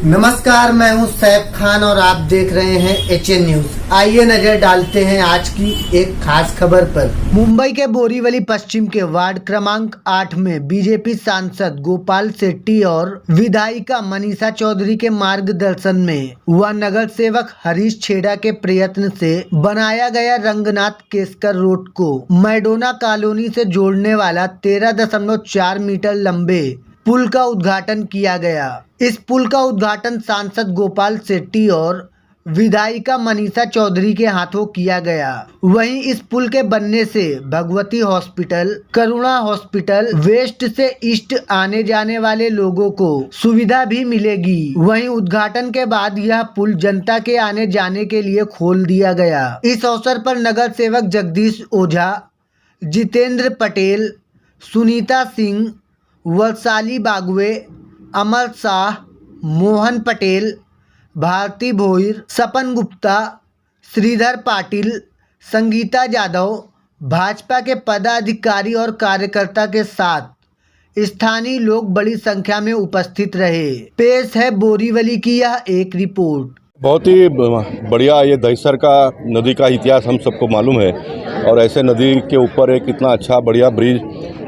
नमस्कार, मैं हूं सैफ खान और आप देख रहे हैं HN न्यूज। आइए नजर डालते हैं आज की एक खास खबर पर। मुंबई के बोरीवली पश्चिम के वार्ड क्रमांक 8 में बीजेपी सांसद गोपाल सेट्टी और विधायिका मनीषा चौधरी के मार्गदर्शन में व नगर सेवक हरीश छेड़ा के प्रयत्न से बनाया गया रंगनाथ केसकर रोड को मैडोना कॉलोनी से जोड़ने वाला 13.4 मीटर लंबे पुल का उद्घाटन किया गया। इस पुल का उद्घाटन सांसद गोपाल सेट्टी और विधायिका मनीषा चौधरी के हाथों किया गया। वहीं इस पुल के बनने से भगवती हॉस्पिटल, करुणा हॉस्पिटल, वेस्ट से ईस्ट आने जाने वाले लोगों को सुविधा भी मिलेगी। वहीं उद्घाटन के बाद यह पुल जनता के आने जाने के लिए खोल दिया गया। इस अवसर पर नगर सेवक जगदीश ओझा, जितेंद्र पटेल, सुनीता सिंह, वैशाली बागवे, अमर शाह, मोहन पटेल, भारती भोईर, सपन गुप्ता, श्रीधर पाटिल, संगीता यादव, भाजपा के पदाधिकारी और कार्यकर्ता के साथ स्थानीय लोग बड़ी संख्या में उपस्थित रहे। पेश है बोरीवली की यह एक रिपोर्ट। बहुत ही बढ़िया ये दहिसर का नदी का इतिहास हम सबको मालूम है और ऐसे नदी के ऊपर एक इतना अच्छा बढ़िया ब्रिज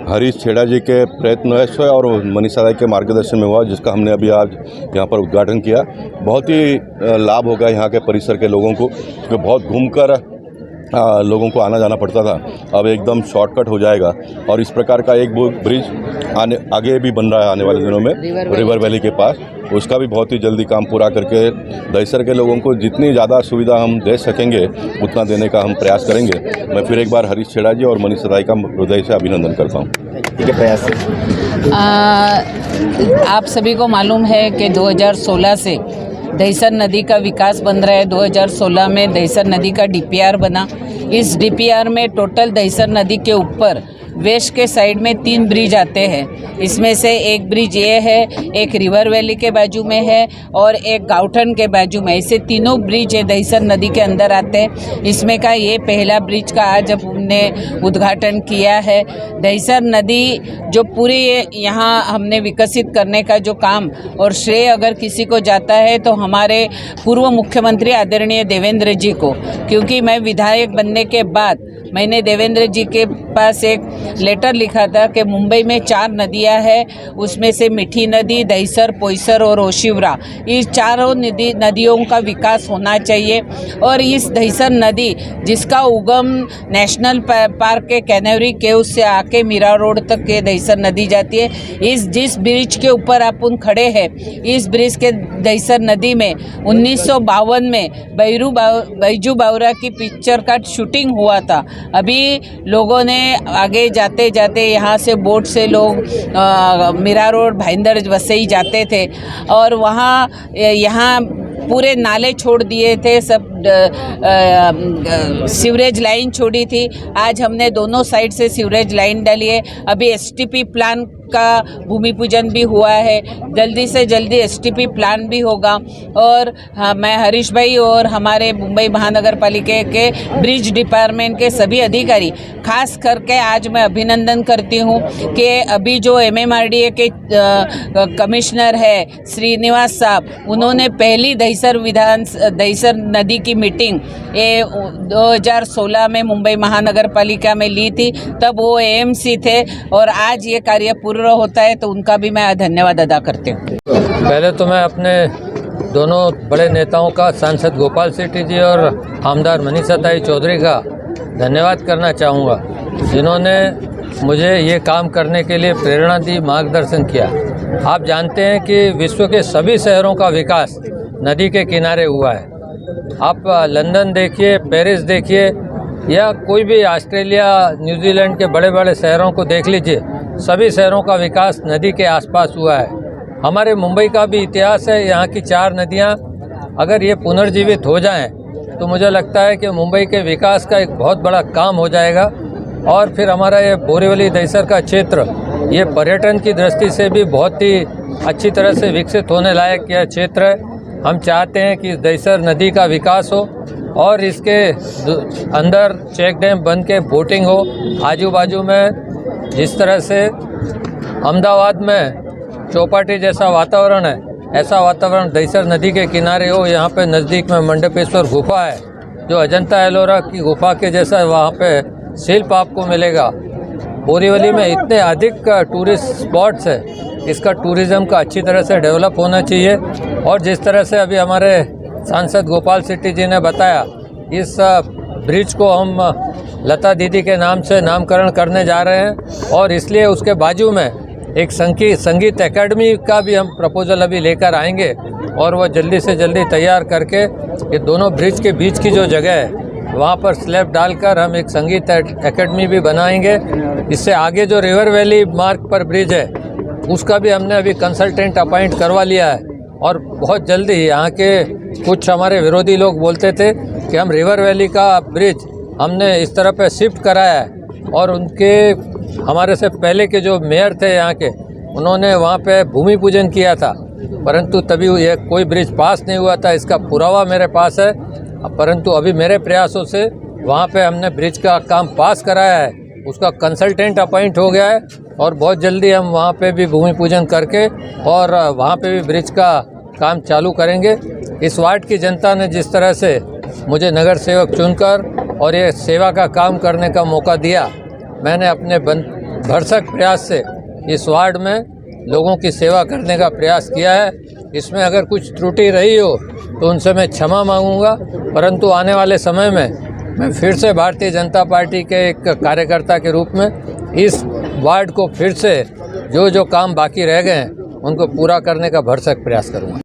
हरीश छेड़ा जी के प्रयत्न से और मनीषा राय के मार्गदर्शन में हुआ, जिसका हमने अभी आज यहाँ पर उद्घाटन किया। बहुत ही लाभ होगा यहाँ के परिसर के लोगों को, क्योंकि बहुत घूमकर लोगों को आना जाना पड़ता था, अब एकदम शॉर्टकट हो जाएगा। और इस प्रकार का एक ब्रिज आगे भी बन रहा है आने वाले दिनों में रिवर वैली के पास, उसका भी बहुत ही जल्दी काम पूरा करके दहिसर के लोगों को जितनी ज़्यादा सुविधा हम दे सकेंगे उतना देने का हम प्रयास करेंगे। मैं फिर एक बार हरीश छेड़ा जी और मनीषा राय का हृदय से अभिनंदन करता हूँ। प्रयास आप सभी को मालूम है कि 2016 से दहिसर नदी का विकास बन रहा है। 2016 में दहिसर नदी का DPR बना। इस DPR में टोटल दहिसर नदी के ऊपर वेस्ट के साइड में 3 ब्रिज आते हैं। इसमें से एक ब्रिज ये है, एक रिवर वैली के बाजू में है और एक गाउठन के बाजू में। ऐसे तीनों ब्रिज दहिसर नदी के अंदर आते हैं। इसमें का ये पहला ब्रिज का आज हमने उद्घाटन किया है। दहिसर नदी जो पूरी यहाँ हमने विकसित करने का जो काम और श्रेय अगर किसी को जाता है तो हमारे पूर्व मुख्यमंत्री आदरणीय देवेंद्र जी को, क्योंकि मैं विधायक बनने के बाद मैंने देवेंद्र जी के पास एक लेटर लिखा था कि मुंबई में 4 नदियां हैं, उसमें से मीठी नदी, दहिसर, पोईसर और ओशिवरा, इस चारों नदियों का विकास होना चाहिए। और इस दहिसर नदी जिसका उगम नेशनल पार्क के कैनेवरी केव से आके मीरा रोड तक के दहिसर नदी जाती है। जिस ब्रिज के ऊपर अपन खड़े हैं, इस ब्रिज के दहिसर नदी में 1952 में बैजू बावरा की पिक्चर का शूटिंग हुआ था। अभी लोगों ने आगे जाते जाते यहाँ से बोट से लोग मीरा रोड, भाईंदर, वसई जाते थे और वहाँ यहाँ पूरे नाले छोड़ दिए थे, सब सीवरेज लाइन छोड़ी थी। आज हमने दोनों साइड से सीवरेज लाइन डाली है। अभी STP प्लान का भूमि पूजन भी हुआ है। जल्दी से जल्दी STP प्लान भी होगा। और मैं हरीश भाई और हमारे मुंबई महानगर पालिका के ब्रिज डिपार्टमेंट के सभी अधिकारी, खास करके आज मैं अभिनंदन करती हूँ कि अभी जो MMRDA के कमिश्नर है श्रीनिवास साहब, उन्होंने पहली दहिसर नदी की मीटिंग 2016 में मुंबई महानगर पालिका में ली थी, तब वो AMC थे और आज ये कार्य पूर्ण होता है, तो उनका भी मैं धन्यवाद अदा करती हूँ। पहले तो मैं अपने दोनों बड़े नेताओं का, सांसद गोपाल सेट्टी जी और आमदार मनीषा ताई चौधरी का धन्यवाद करना चाहूँगा, जिन्होंने मुझे ये काम करने के लिए प्रेरणा दी, मार्गदर्शन किया। आप जानते हैं कि विश्व के सभी शहरों का विकास नदी के किनारे हुआ है। आप लंदन देखिए, पेरिस देखिए या कोई भी ऑस्ट्रेलिया, न्यूजीलैंड के बड़े बड़े शहरों को देख लीजिए, सभी शहरों का विकास नदी के आसपास हुआ है। हमारे मुंबई का भी इतिहास है। यहाँ की 4 नदियाँ अगर ये पुनर्जीवित हो जाएं तो मुझे लगता है कि मुंबई के विकास का एक बहुत बड़ा काम हो जाएगा। और फिर हमारा ये बोरीवली दहिसर का क्षेत्र, ये पर्यटन की दृष्टि से भी बहुत ही अच्छी तरह से विकसित होने लायक यह क्षेत्र है। हम चाहते हैं कि दहिसर नदी का विकास हो और इसके अंदर चेक डैम बन के बोटिंग हो। आजू बाजू में जिस तरह से अहमदाबाद में चौपाटी जैसा वातावरण है, ऐसा वातावरण दहीसर नदी के किनारे हो। यहाँ पे नज़दीक में मंडपेश्वर गुफा है, जो अजंता एलोरा की गुफा के जैसा वहाँ पे शिल्प आपको मिलेगा। बोरीवली में इतने अधिक टूरिस्ट स्पॉट्स है, इसका टूरिज़्म का अच्छी तरह से डेवलप होना चाहिए। और जिस तरह से अभी हमारे सांसद गोपाल सेठी जी ने बताया, इस ब्रिज को हम लता दीदी के नाम से नामकरण करने जा रहे हैं और इसलिए उसके बाजू में एक संगीत एकेडमी का भी हम प्रपोजल अभी लेकर आएंगे और वह जल्दी से जल्दी तैयार करके ये दोनों ब्रिज के बीच की जो जगह है वहाँ पर स्लैब डालकर हम एक संगीत एकेडमी भी बनाएंगे। इससे आगे जो रिवर वैली मार्ग पर ब्रिज है उसका भी हमने अभी कंसल्टेंट अपॉइंट करवा लिया है और बहुत जल्दी यहाँ के कुछ हमारे विरोधी लोग बोलते थे कि हम रिवर वैली का ब्रिज हमने इस तरह पे शिफ्ट कराया है और उनके हमारे से पहले के जो मेयर थे यहाँ के उन्होंने वहाँ पे भूमि पूजन किया था, परंतु तभी ये कोई ब्रिज पास नहीं हुआ था। इसका पुरावा मेरे पास है, परंतु अभी मेरे प्रयासों से वहाँ पे हमने ब्रिज का काम पास कराया है, उसका कंसल्टेंट अपॉइंट हो गया है और बहुत जल्दी हम वहाँ पे भी भूमि पूजन करके और वहाँ पे भी ब्रिज का काम चालू करेंगे। इस वार्ड की जनता ने जिस तरह से मुझे नगर सेवक चुनकर और ये सेवा का काम करने का मौका दिया, मैंने अपने भरसक प्रयास से इस वार्ड में लोगों की सेवा करने का प्रयास किया है। इसमें अगर कुछ त्रुटि रही हो तो उनसे मैं क्षमा मांगूंगा, परंतु आने वाले समय में मैं फिर से भारतीय जनता पार्टी के एक कार्यकर्ता के रूप में इस वार्ड को फिर से जो काम बाकी रह गए हैं उनको पूरा करने का भरसक प्रयास करूंगा।